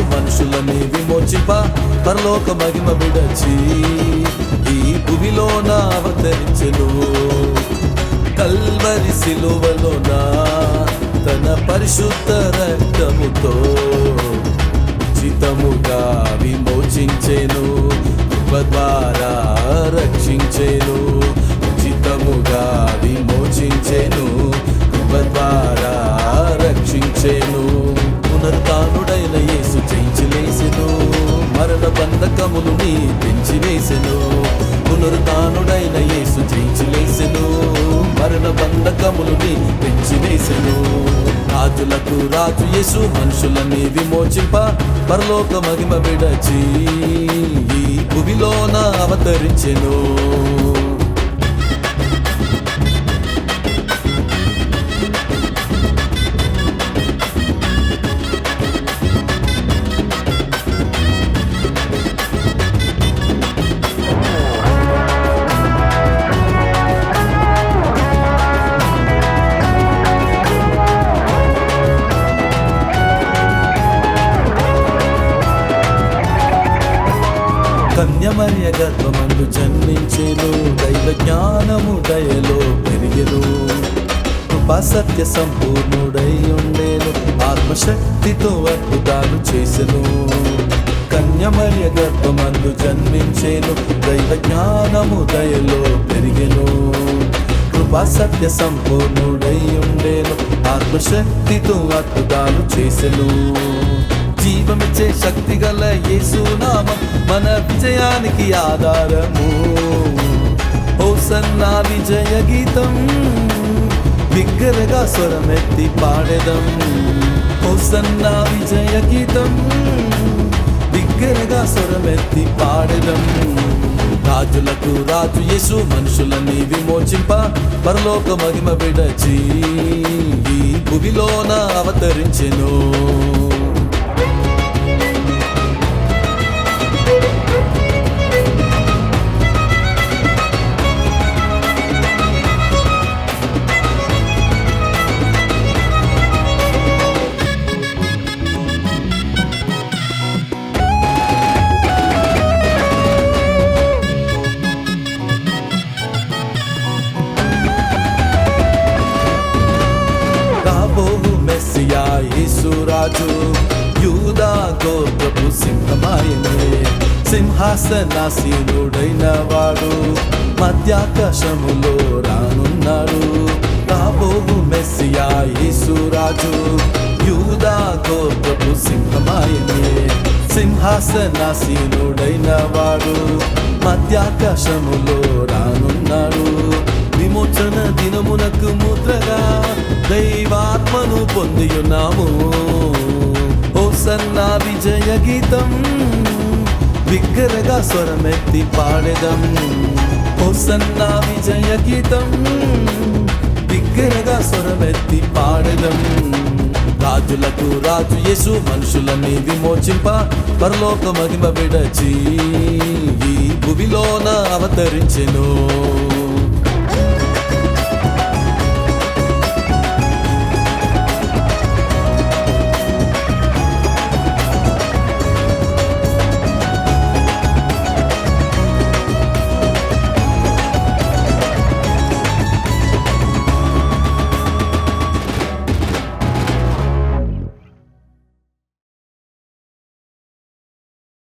మనుషులని విమోచింప పరలోక మహిమ విడచి ఈ భూమిలోన అవతరించెను. కల్వరి సిలువలోన తన పరిశుద్ధ రక్తముతో ఉచితముగా విమోచించెను. కృప ద్వారా రక్షించెను. ఉచితముగా విమోచించెను. కృప ద్వారా రక్షించెను. పునరుత్థానుడైన యేసు జయించి లేసెను. మరణ బంధకములు నీ పెంచివేసెను. పునరుత్థానుడైన యేసు జయించి లేసెను. మరణ బంధకములు నీ పెంచివేసెను. రాజులకు రాజు యేసు మనుషులని విమోచింప పరలోక మహిమ విడచి ఈ భూమిలోన అవతరించెను. కన్యమర్య గర్భమందు జన్మించెను. దైవ జ్ఞానము దయలో పెరిగెను. కృపా సత్య సంపూర్ణుడై ఉండేను. ఆత్మశక్తితో అద్భుతాలు చేసెను. కన్యమర్య గర్భమందు జన్మించెను. దైవ జ్ఞానము దయలో పెరిగెను. కృపా సత్య సంపూర్ణుడై ఉండేను. ఆత్మశక్తితో అద్భుతాలు చేసెను. జీవమిచ్చే శక్తి గల యేసు నామం మన విజయానికి ఆధారము. హోసన్నా విజయ గీతం బిగ్గరగా స్వరమెత్తి పాడెదం. హోసన్నా విజయ గీతం బిగ్గరగా స్వరమెత్తి పాడెదం. రాజులకు రాజు యేసు మనుషులని విమోచింప పరలోక మహిమ విడచి ఈ భూమిలోన అవతరించెను. మెస్సియా యేసు రాజు యూదా గోత్రపు సింహమాయనే. సింహాసనాసీనుడైన వాడు మధ్యాకాశములో రానున్నాడు. రాబోవు మెస్సియా యేసు రాజు యూదా గోత్రపు సింహమాయనే. సింహాసనాసీనుడైన వాడు మధ్యాకాశములో రానున్నాడు. విమోచన దినమునకు ముద్రగా దైవాత్మను పొందియున్నాము. హోసన్నా విజయ గీతం బిగ్గరగా స్వరమెత్తి పాడెదం. హోసన్నా విజయ గీతం బిగ్గరగా స్వరమెత్తి పాడెదం. రాజులకు రాజు యేసు మనుషులని విమోచింప పరలోక మహిమ విడచి ఈ భూమిలోన అవతరించెను.